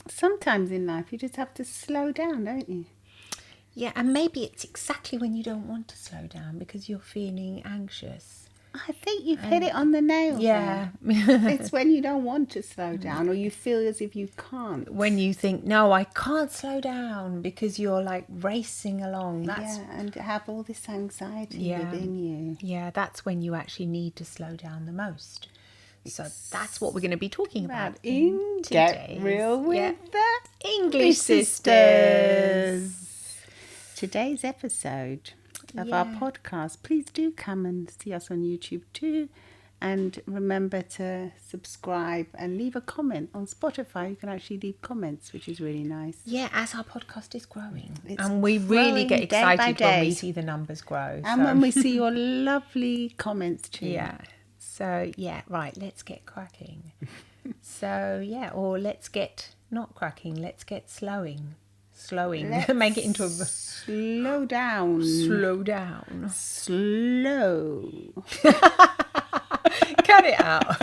Sometimes in life you just have to slow down, don't you? Yeah, and maybe it's exactly when you don't want to slow down because you're feeling anxious. I think you've hit it on the nail Yeah. there. It's when you don't want to slow down or you feel as if you can't. When you think, no, I can't slow down because you're like racing along. That's and have all this anxiety Yeah. within you. Yeah, that's when you actually need to slow down the most. So that's what we're going to be talking about in Get today's- Real with the English sisters. Today's episode of our podcast. Please do come and see us on YouTube too. And remember to subscribe and leave a comment on Spotify. You can actually leave comments, which is really nice. Yeah, as our podcast is growing. It's And we really growing get day by excited when we day. see the numbers grow. And when we see your lovely comments too. Yeah. So, yeah, right, let's get cracking. So, yeah, or let's get not cracking, let's get slowing. Let's Make it into a... Slow down. Slow down. Slow. Cut it out.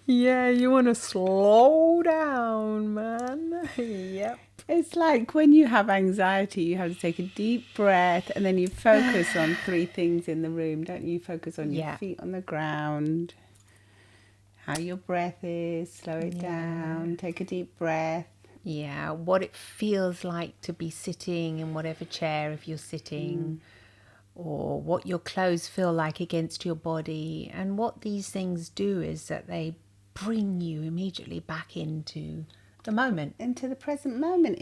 Yeah, you want to slow down, man. Yep. It's like when you have anxiety, you have to take a deep breath and then you focus on 3 things in the room, don't you? Focus on your feet on the ground, how your breath is, slow it down, take a deep breath. Yeah, what it feels like to be sitting in whatever chair if you're sitting, or what your clothes feel like against your body. And what these things do is that they bring you immediately back into the moment. Into the present moment,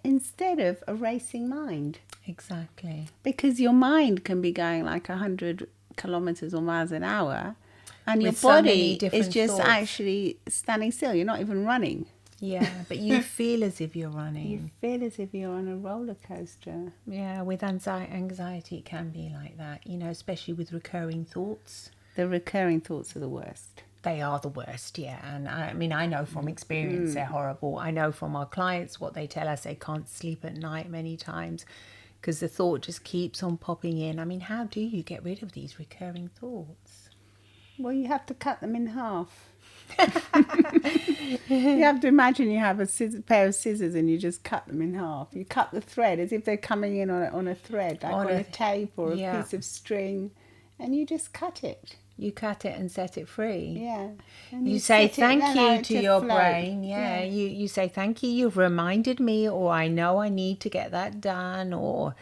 instead of a racing mind. Exactly. Because your mind can be going like 100 kilometers or miles an hour, and your With so many body different is just thoughts. actually standing still. You're not even running. Yeah, but you feel as if you're running. You feel as if you're on a roller coaster. Yeah, with anxiety it can be like that, you know, especially with recurring thoughts. The recurring thoughts are the worst. They are the worst, yeah. And I mean, I know from experience they're horrible. I know from our clients what they tell us, they can't sleep at night many times because the thought just keeps on popping in. I mean, how do you get rid of these recurring thoughts? Well, you have to cut them in half. You have to imagine you have a pair of scissors and you just cut them in half. You cut the thread as if they're coming in on a thread, like on a tape or a piece of string, and you just cut it. You cut it and set it free. Yeah. And You say thank you to your float. brain. Yeah. You say thank you. You've reminded me, or I know I need to get that done, or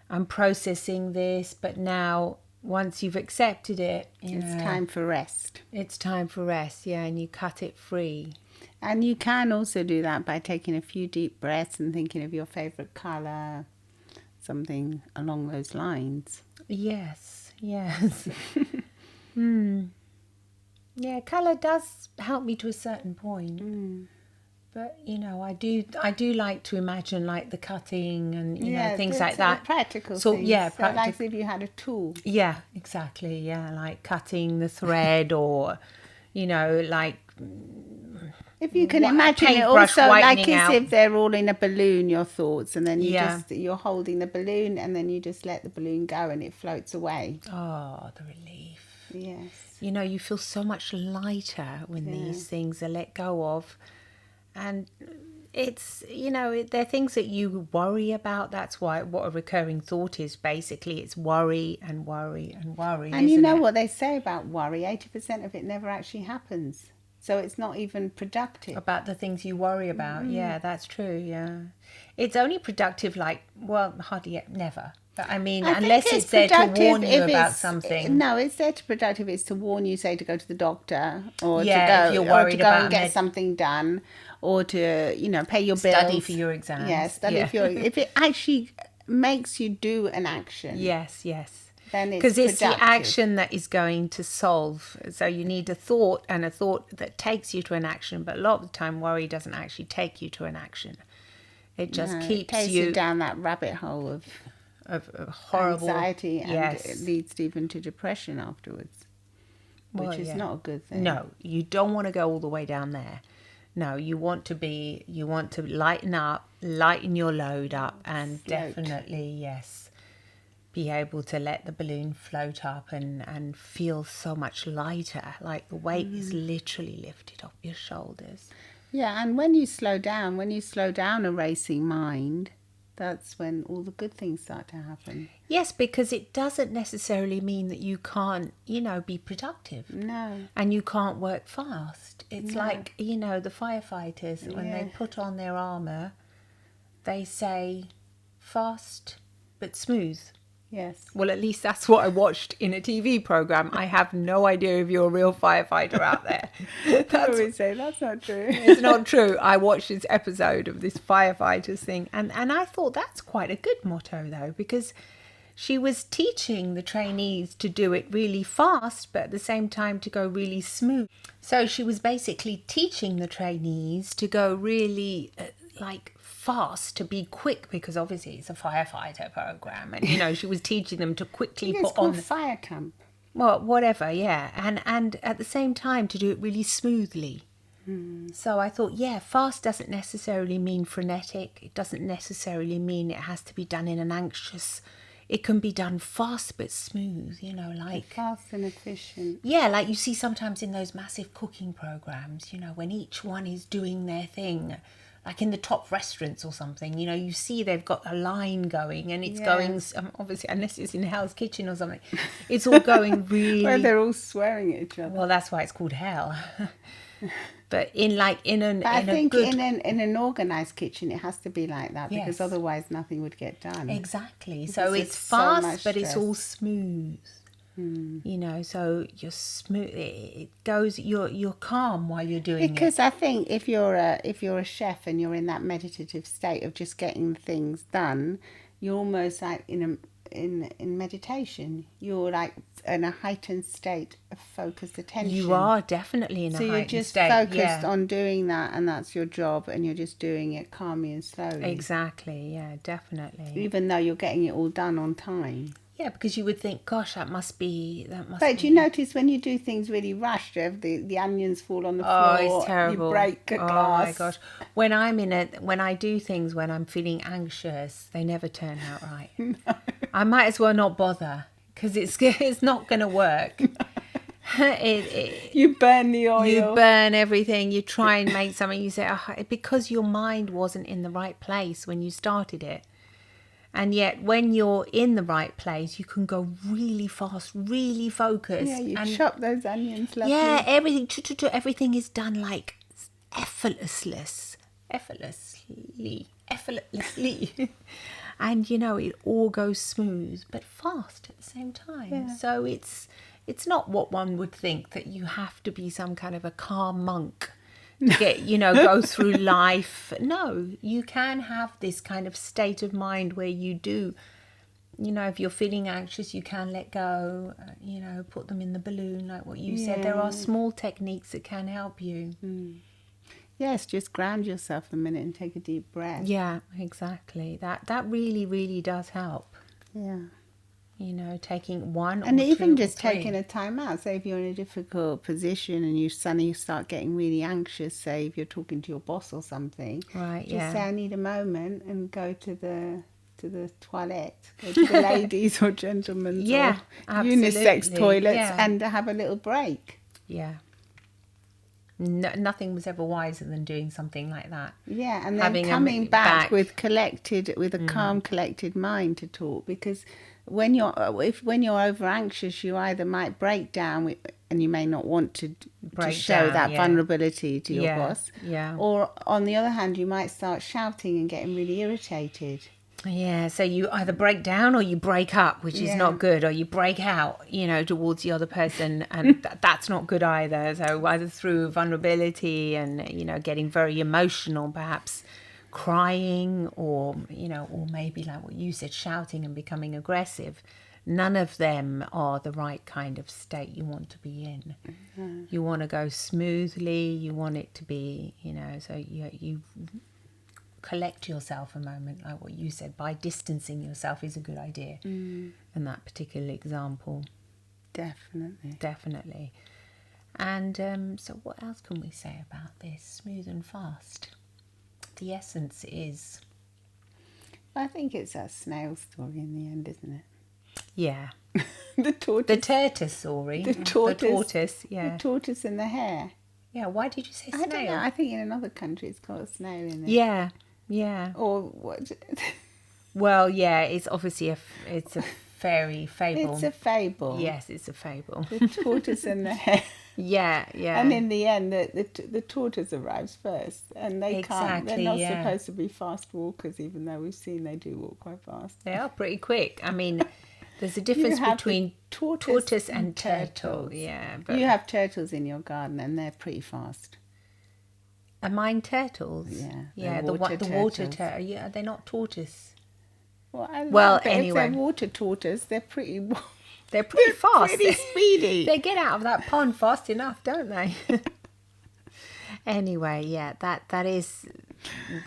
I'm processing this. But now, once you've accepted it, it's time for rest. It's time for rest. Yeah, and you cut it free. And you can also do that by taking a few deep breaths and thinking of your favorite color, something along those lines. Yes. Yeah, colour does help me to a certain point. But, you know, I do like to imagine like the cutting and, you know, things like that. Practical so, things. Yeah, so like as if you had a tool. Yeah, exactly. Yeah, like cutting the thread or, you know, like... If you can imagine it also like as if they're all in a balloon, your thoughts, and then you're holding the balloon and then you just let the balloon go and it floats away. Oh, the relief. Yes. You know, you feel so much lighter when these things are let go of. And it's, you know, they're things that you worry about. That's why what a recurring thought is. Basically, it's worry and worry and worry. And you know what they say about worry, 80% of it never actually happens. So it's not even productive. About the things you worry about. Yeah, that's true. Yeah. It's only productive hardly never. But I mean, unless it's there to warn you about something. No, it's there to productive. It's to warn you, say, to go to the doctor or to if you're worried about and get something done or to, you know, pay your bills. Study for your exams. Yeah, study for your... If it actually makes you do an action. Yes. Then it's because it's the action that is going to solve. So you need a thought and a thought that takes you to an action. But a lot of the time, worry doesn't actually take you to an action. It just keeps it takes you down that rabbit hole of horrible anxiety, and it leads even to depression afterwards, which is not a good thing. No, you don't want to go all the way down there. No, you want to lighten up, lighten your load up, and definitely, be able to let the balloon float up and feel so much lighter, like the weight is literally lifted off your shoulders. Yeah, and when you slow down a racing mind, that's when all the good things start to happen. Yes, because it doesn't necessarily mean that you can't, be productive. No. And you can't work fast. It's like, the firefighters, when they put on their armour, they say fast but smooth. Yes. Well, at least that's what I watched in a TV programme. I have no idea if you're a real firefighter out there. I always say that's not true. It's not true. I watched this episode of this firefighters thing, and I thought that's quite a good motto, though, because she was teaching the trainees to do it really fast, but at the same time to go really smooth. So she was basically teaching the trainees to go really fast, to be quick, because obviously it's a firefighter program, and she was teaching them to quickly put on fire camp. Well, whatever, yeah, and at the same time to do it really smoothly. So I thought, fast doesn't necessarily mean frenetic. It doesn't necessarily mean it has to be done in an anxious. It can be done fast but smooth, fast and efficient. Yeah, like you see sometimes in those massive cooking programs, when each one is doing their thing. Like in the top restaurants or something, you see they've got a line going, and it's going, obviously, unless it's in Hell's Kitchen or something, it's all going really... Where they're all swearing at each other. Well, that's why it's called Hell. But in an organised kitchen, it has to be like that, because otherwise nothing would get done. Exactly. So it's fast, but it's all smooth. So you're smooth. It goes. You're calm while you're doing it. Because I think if you're a chef and you're in that meditative state of just getting things done, you're almost like in meditation. You're like in a heightened state of focused attention. You are definitely in a heightened state. So you're just focused on doing that, and that's your job, and you're just doing it calmly and slowly. Exactly. Yeah, definitely. Even though you're getting it all done on time. Yeah, because you would think, gosh, that must be. But you notice when you do things really rushed, the onions fall on the floor. Oh, it's terrible. You break a glass. Oh my gosh! When I do things when I'm feeling anxious, they never turn out right. No. I might as well not bother, because it's not going to work. You burn the oil. You burn everything. You try and make something. You say, because your mind wasn't in the right place when you started it. And yet, when you're in the right place, you can go really fast, really focused. Yeah, you chop those onions lovely. Yeah, everything is done like effortlessly. And, it all goes smooth, but fast at the same time. Yeah. So it's not what one would think, that you have to be some kind of a calm monk to get, go through life. No, you can have this kind of state of mind where you do, if you're feeling anxious, you can let go, put them in the balloon, like what you said. There are small techniques that can help you. Yes, just ground yourself a minute and take a deep breath. Yeah, exactly. That really, really does help. Yeah. Taking one and or even two just or three. taking a time out. Say if you're in a difficult position and you suddenly start getting really anxious, say if you're talking to your boss or something, right? Just say I need a moment and go to the toilet, go to the ladies or gentlemen's or unisex toilets and have a little break. Yeah. Nothing was ever wiser than doing something like that. Yeah, and then coming back with a calm, collected mind to talk, because when you're over anxious, you either might break down and you may not want to show that vulnerability to your boss. Yeah. Or on the other hand, you might start shouting and getting really irritated. Yeah, so you either break down or you break up, which is not good, or you break out, towards the other person, and that's not good either. So either through vulnerability and, getting very emotional, perhaps crying, or, or maybe like what you said, shouting and becoming aggressive. None of them are the right kind of state you want to be in. Mm-hmm. You want to go smoothly, you want it to be, so you collect yourself a moment, like what you said. By distancing yourself is a good idea in that particular example. Definitely. And so what else can we say about this? Smooth and fast. The essence is... I think it's a snail story in the end, isn't it? Yeah. The tortoise. The tortoise story. The tortoise. Yeah. The tortoise and the hare. Yeah, why did you say I don't know. snail? I think in another country it's called a snail in it. Yeah, yeah. Or what? Well, yeah, it's obviously it's a fairy fable. It's a fable. Yes, it's a fable. The tortoise and the hare. Yeah, yeah. And in the end, the tortoise arrives first, and they can't. They're Exactly, not yeah. supposed to be fast walkers, even though we've seen they do walk quite fast. They are pretty quick. I mean, there's a difference have the between tortoise and turtle. turtles. Yeah, but You have turtles in your garden, and they're pretty fast. are mine turtles? Yeah, Yeah, they're the water turtles. turtle. Yeah, they're not tortoise. Well, I Well, but anyway. if they're water tortoise, they're pretty. They're pretty fast. Pretty speedy. They get out of that pond fast enough, don't they? Anyway, yeah, that is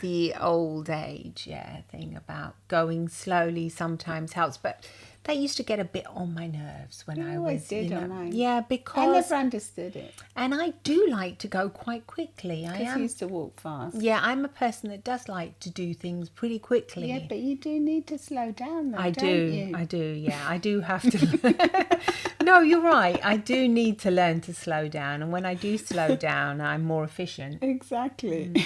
the old age, thing about going slowly sometimes helps, but that used to get a bit on my nerves when I always was, did on mine. yeah, I because never understood it. and I do like to go quite quickly. I Because you am, used to walk fast. yeah, I'm a person that does like to do things pretty quickly. Yeah, but you do need to slow down, though, I don't do, you? yeah, I do have to. No, you're right. I do need to learn to slow down, and when I do slow down, I'm more efficient. Exactly.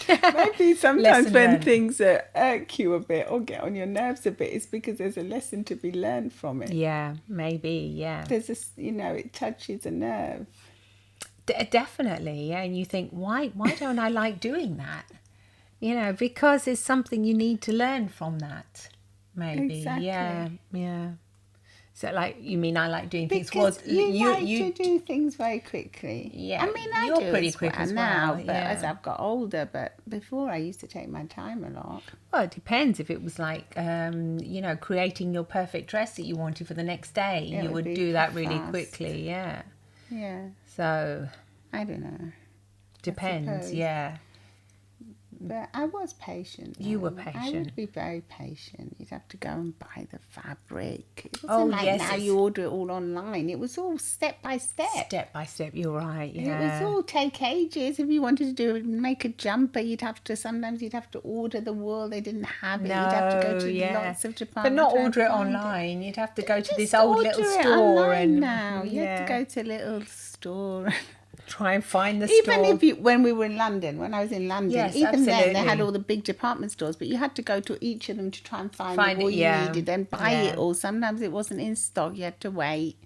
Maybe sometimes Lesson when learned. things irk you a bit or get on your nerves a bit, it's because there's a lesson to be learned from it. Yeah, maybe, yeah. There's this, it touches a nerve. Definitely, yeah. And you think, why don't I like doing that? Because it's something you need to learn from that. Maybe, Exactly. yeah. So, like, you mean I like doing things? Because Well, you like to do things very quickly. Yeah, I mean, I you're do pretty as quick well as now, well, but yeah. as I've got older. But before, I used to take my time a lot. Well, it depends. If it was like, creating your perfect dress that you wanted for the next day, It you would would be do that really fast. quickly, yeah. Yeah, So, I don't know. depends, suppose. yeah. But I was patient. You were though. I patient. would be very patient. You'd have to go and buy the fabric. It Oh, wasn't like yes, now it's- you order it all online. It was all step by step. Step by step, you're right, It yeah. was all take ages. If you wanted to make a jumper, sometimes you'd have to order the wool. They didn't have it. You'd have to go to lots of But departments. not try and order it find online. You'd have to go to Just this old little order it store online and now. You have to go to a little store. try and find the Even store. if when we were in London, when I was in London, Yes, even then they absolutely. had all the big department stores, but you had to go to each of them to try and find Find the wool it, yeah. you needed and buy Yeah. it all. Sometimes it wasn't in stock, you had to wait.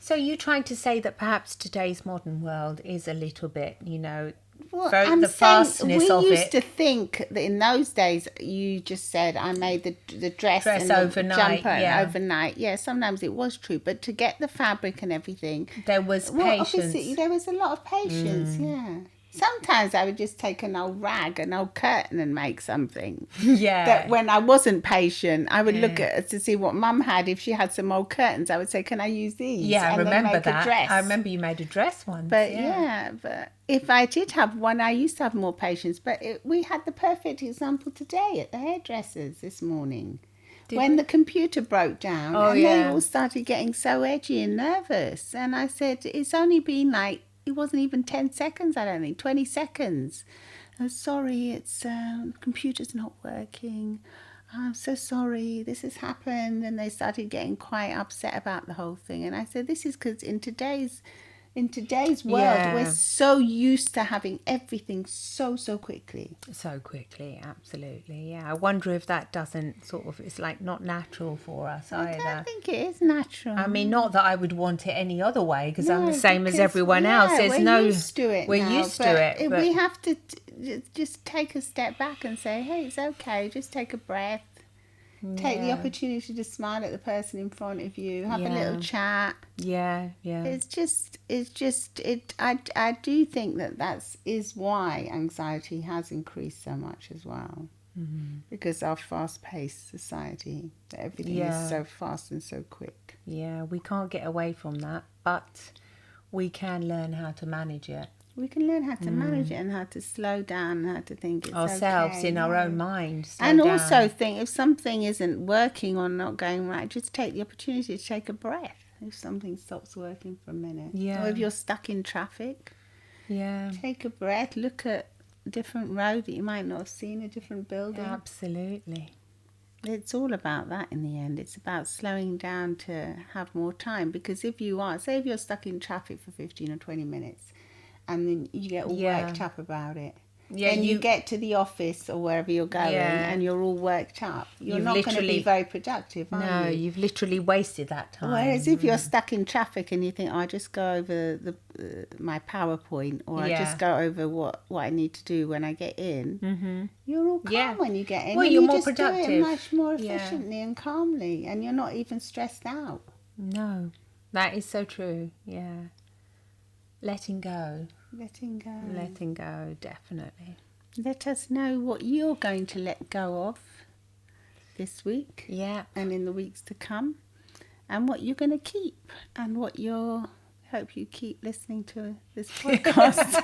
So you're trying to say that perhaps today's modern world is a little bit, Well, very- I'm the saying fastness we of used it. to think that in those days you just said I made the dress Dress and the overnight, jumper yeah. overnight. Yeah, sometimes it was true, but to get the fabric and everything, There was well, patience. obviously there was a lot of patience. Yeah. Sometimes I would just take an old rag, an old curtain, and make something. Yeah. That when I wasn't patient, I would look at to see what Mum had. If she had some old curtains, I would say, "Can I use these?" Yeah, I and then remember make that. A dress. I remember you made a dress once. But but if I did have one, I used to have more patience. But we had the perfect example today at the hairdressers this morning. When the computer broke down and they all started getting so edgy and nervous. And I said, it's only been it wasn't even 10 seconds, I don't think, 20 seconds. Oh, sorry, it's computer's not working. I'm so sorry, this has happened. And they started getting quite upset about the whole thing. And I said, this is because in today's world, we're so used to having everything so quickly. So quickly, absolutely, yeah. I wonder if that doesn't it's like not natural for us I either. don't think it is natural. I mean, not that I would want it any other way, because I'm the No, same as because, everyone else. There's we're used to it we're now, used to but it. But we have to just take a step back and say, hey, it's okay. Just take a breath. Take the opportunity to smile at the person in front of you. Have a little chat. yeah. I do think that is why anxiety has increased so much as well. Mm-hmm. Because our fast-paced society, everything is so fast and so quick. Yeah, we can't get away from that, but we can learn how to manage it. We can learn how to manage it and how to slow down and how to think it's Ourselves okay, in our own mind. And also think if something isn't working or not going right, just take the opportunity to take a breath if something stops working for a minute. Yeah. Or if you're stuck in traffic, take a breath, look at a different road that you might not have seen, a different building. Absolutely. It's all about that in the end. It's about slowing down to have more time. Because if you're stuck in traffic for 15 or 20 minutes, and then you get all worked up about it. Yeah, then you get to the office or wherever you're going and you're all worked up. You're not going to be very productive, are you? No, you've literally wasted that time. Whereas if you're stuck in traffic and you think, I just go over my PowerPoint, or I just go over what I need to do when I get in, you're all calm when you get in. Well, and you're you more just productive. do it much more efficiently and calmly, and you're not even stressed out. No, that is so true. Yeah. Letting go. Letting go. Letting go, definitely. Let us know what you're going to let go of this week. Yeah. And in the weeks to come. And what you're going to keep. And what you're... Hope you keep listening to this podcast.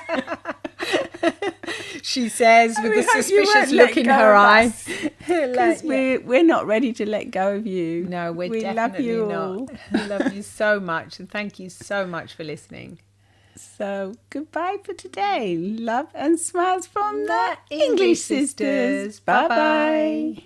She says with a suspicious look in her eye. Because we're not ready to let go of you. No, we definitely love you not. We love you so much. And thank you so much for listening. So, goodbye for today. Love and smiles from the English sisters. Bye-bye.